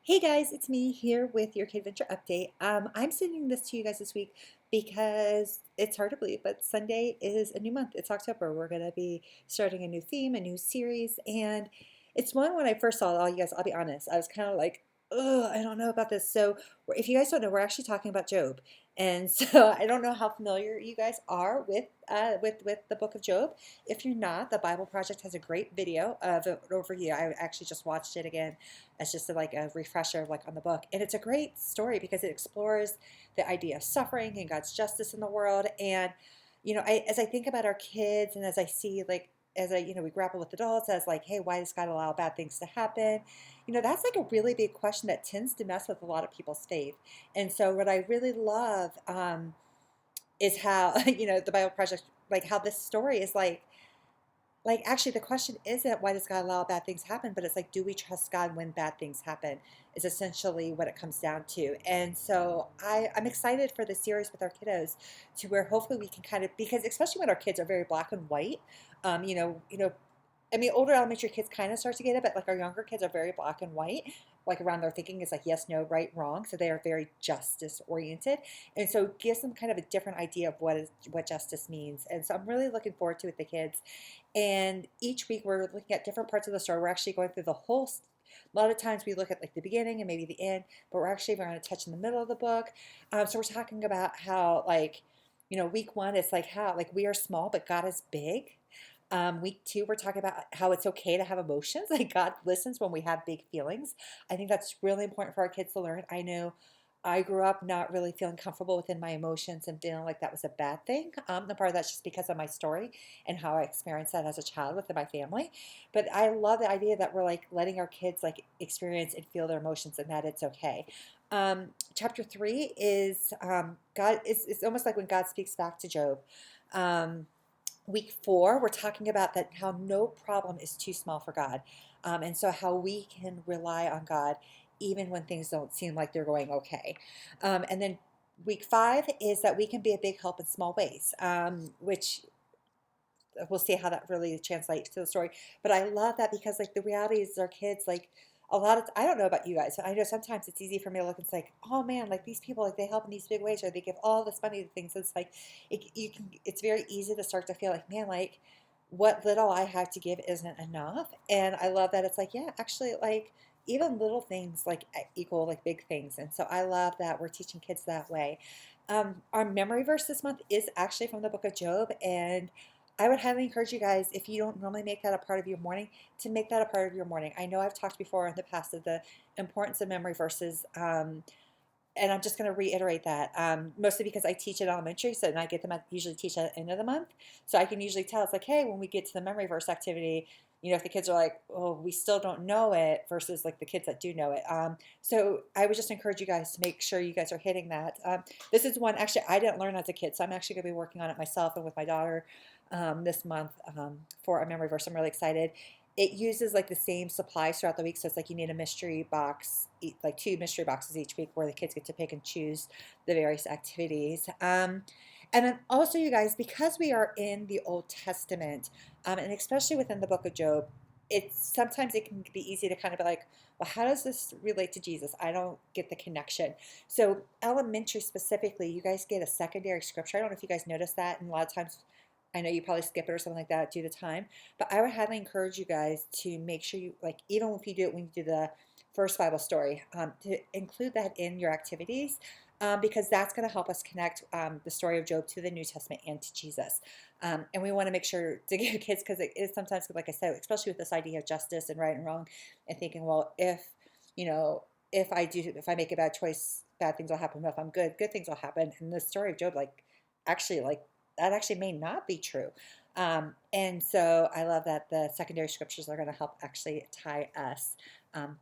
Hey guys, it's me here with your KidVenture update. I'm sending this to you guys this week because it's hard to believe, but Sunday is a new month. It's October. We're going to be starting a new theme, a new series, and it's one when I first saw it, all you guys, I'll be honest, I was kind of like, oh, I don't know about this. So if you guys don't know, we're actually talking about Job. And so I don't know how familiar you guys are with the book of Job. If you're not, the Bible Project has a great video of it over here. I actually just watched it again as just like a refresher like on the book, and it's a great story because it explores the idea of suffering and God's justice in the world. And as I think about our kids, and as I see, like, as I, we grapple with adults as like, hey, why does God allow bad things to happen? That's like a really big question that tends to mess with a lot of people's faith. And so what I really love is how the Bible Project, like how this story is like actually the question isn't why does God allow bad things happen, but it's like, do we trust God when bad things happen, is essentially what it comes down to. And so I'm excited for the series with our kiddos, to where hopefully we can kind of, because especially when our kids are very black and white, I mean, older elementary kids kind of start to get it, but like our younger kids are very black and white. Like around their thinking is like yes, no, right, wrong. So they are very justice oriented, and so it gives them kind of a different idea of what justice means. And so I'm really looking forward to it with the kids. And each week we're looking at different parts of the story. We're actually going through the whole. A lot of times we look at like the beginning and maybe the end, but we're actually going to touch in the middle of the book. So we're talking about how like week one is like how like we are small, but God is big. Week two, we're talking about how it's okay to have emotions. Like God listens when we have big feelings. I think that's really important for our kids to learn. I know I grew up not really feeling comfortable within my emotions and feeling like that was a bad thing. And part of that's just because of my story and how I experienced that as a child within my family. But I love the idea that we're like letting our kids like experience and feel their emotions and that it's okay. Chapter three is God. It's almost like when God speaks back to Job. Week four, we're talking about that how no problem is too small for God. And so how we can rely on God even when things don't seem like they're going okay. And then week five is that we can be a big help in small ways, which we'll see how that really translates to the story. But I love that because like the reality is our kids like a lot of I don't know about you guys, but I know sometimes it's easy for me to look and it's like, oh man, like these people like they help in these big ways or they give all this money to things. It's like it's very easy to start to feel like, man, like what little I have to give isn't enough. And I love that it's like, yeah, actually like even little things like equal like big things. And so I love that we're teaching kids that way. Our memory verse this month is actually from the book of Job, and I would highly encourage you guys, if you don't normally make that a part of your morning, to make that a part of your morning. I know I've talked before in the past of the importance of memory verses, and I'm just going to reiterate that, mostly because I teach at elementary, so and I get them usually teach at the end of the month, so I can usually tell it's like, hey, when we get to the memory verse activity, if the kids are like, oh, we still don't know it, versus like the kids that do know it. So I would just encourage you guys to make sure you guys are hitting that. This is one actually I didn't learn as a kid, so I'm actually going to be working on it myself and with my daughter this month for a memory verse. I'm really excited. It uses like the same supplies throughout the week, so it's like you need a mystery box, like two mystery boxes each week, where the kids get to pick and choose the various activities. And then also, you guys, because we are in the Old Testament, and especially within the book of Job, sometimes it can be easy to kind of be like, well, how does this relate to Jesus? I don't get the connection. So elementary specifically, you guys get a secondary scripture. I don't know if you guys noticed that, and a lot of times I know you probably skip it or something like that due to time, but I would highly encourage you guys to make sure you, like, even if you do it when you do the first Bible story, to include that in your activities, because that's going to help us connect the story of Job to the New Testament and to Jesus. And we want to make sure to give kids, because it is sometimes, like I said, especially with this idea of justice and right and wrong, and thinking, well, if I make a bad choice, bad things will happen. But if I'm good, good things will happen. And the story of Job, like, actually, like, that actually may not be true. And so I love that the secondary scriptures are going to help actually tie us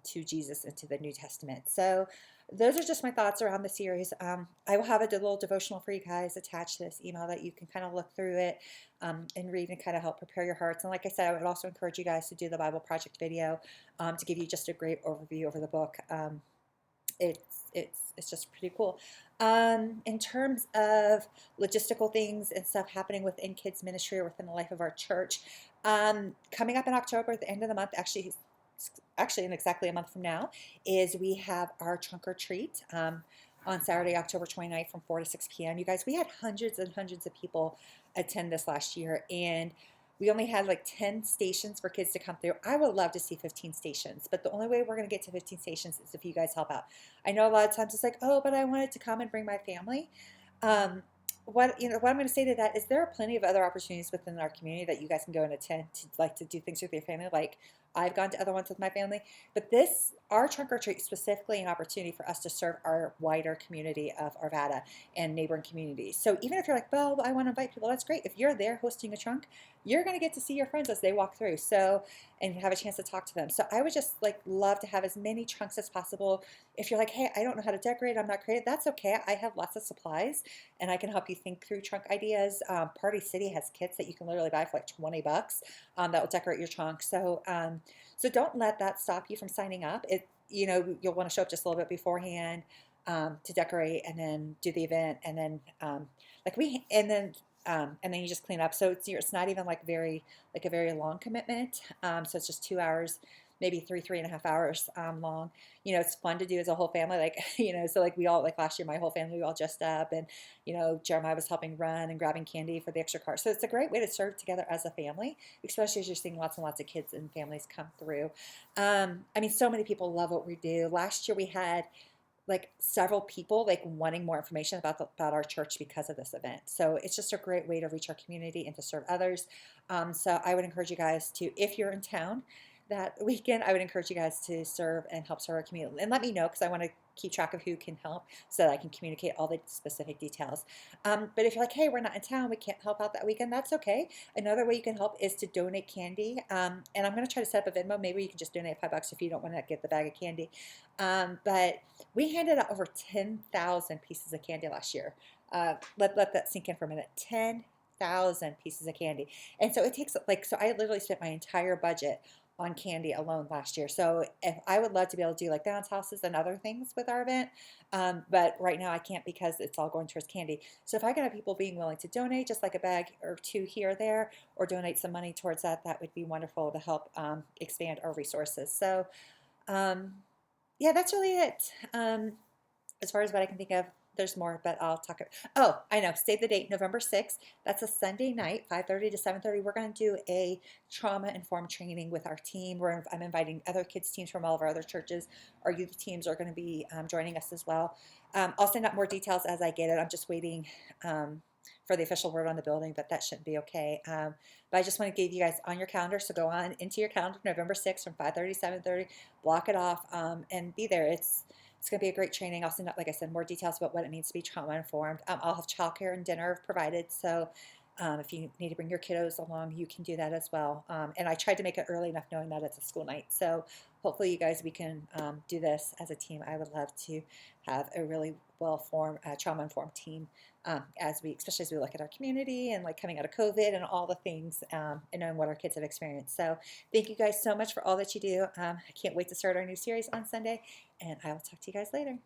to Jesus and to the New Testament. So those are just my thoughts around the series. I will have a little devotional for you guys attached to this email that you can kind of look through it and read and kind of help prepare your hearts. And like I said, I would also encourage you guys to do the Bible Project video to give you just a great overview over the book. It's just pretty cool. In terms of logistical things and stuff happening within kids ministry or within the life of our church, coming up in October at the end of the month, actually actually in exactly a month from now, is we have our trunk or treat on Saturday, October 29th from 4 to 6 p.m. You guys, we had hundreds and hundreds of people attend this last year, and we only had like 10 stations for kids to come through. I would love to see 15 stations, but the only way we're going to get to 15 stations is if you guys help out. I know a lot of times it's like, oh, but I wanted to come and bring my family. Um, what I'm going to say to that is there are plenty of other opportunities within our community that you guys can go and attend to, like, to do things with your family. Like, I've gone to other ones with my family, but our trunk or treat is specifically an opportunity for us to serve our wider community of Arvada and neighboring communities. So even if you're like, well, I want to invite people, that's great. If you're there hosting a trunk, you're going to get to see your friends as they walk through. So, and have a chance to talk to them. So I would just like love to have as many trunks as possible. If you're like, hey, I don't know how to decorate, I'm not creative, that's okay. I have lots of supplies and I can help you think through trunk ideas. Party City has kits that you can literally buy for like $20 that will decorate your trunk. So don't let that stop you from signing up. You'll want to show up just a little bit beforehand to decorate and then do the event, and then and then you just clean up. So it's not even like a very long commitment. So it's just 2 hours, maybe 3.5 hours long. It's fun to do as a whole family. Like, so like we all, like last year, my whole family, we all dressed up, and, Jeremiah was helping run and grabbing candy for the extra car. So it's a great way to serve together as a family, especially as you're seeing lots and lots of kids and families come through. I mean, so many people love what we do. Last year we had like several people like wanting more information about our church because of this event. So it's just a great way to reach our community and to serve others. So I would encourage you guys to, if you're in town that weekend, I would encourage you guys to serve and help serve our community. And let me know, because I want to keep track of who can help so that I can communicate all the specific details. But if you're like, hey, we're not in town, we can't help out that weekend, that's okay. Another way you can help is to donate candy. And I'm going to try to set up a Venmo. Maybe you can just donate $5 if you don't want to get the bag of candy. But we handed out over 10,000 pieces of candy last year. Let that sink in for a minute. 10,000 pieces of candy. And so it takes so I literally spent my entire budget on candy alone last year. So if I would love to be able to do like bounce houses and other things with our event, but right now I can't because it's all going towards candy. So if I can have people being willing to donate just like a bag or two here or there, or donate some money towards that, that would be wonderful to help expand our resources. So yeah, that's really it. As far as what I can think of, there's more, but I'll talk. Oh, I know. Save the date, November 6th. That's a Sunday night, 5:30 to 7:30. We're going to do a trauma-informed training with our team. I'm inviting other kids' teams from all of our other churches. Our youth teams are going to be joining us as well. I'll send out more details as I get it. I'm just waiting for the official word on the building, but that shouldn't be okay. But I just want to give you guys on your calendar. So go on into your calendar, November 6th from 5:30 to 7:30. Block it off and be there. It's going to be a great training. I'll send out, like I said, more details about what it means to be trauma-informed. I'll have childcare and dinner provided, so if you need to bring your kiddos along, you can do that as well. And I tried to make it early enough knowing that it's a school night. So hopefully you guys, we can do this as a team. I would love to have a really well-formed, trauma-informed team especially as we look at our community and like coming out of COVID and all the things and knowing what our kids have experienced. So thank you guys so much for all that you do. I can't wait to start our new series on Sunday, and I will talk to you guys later.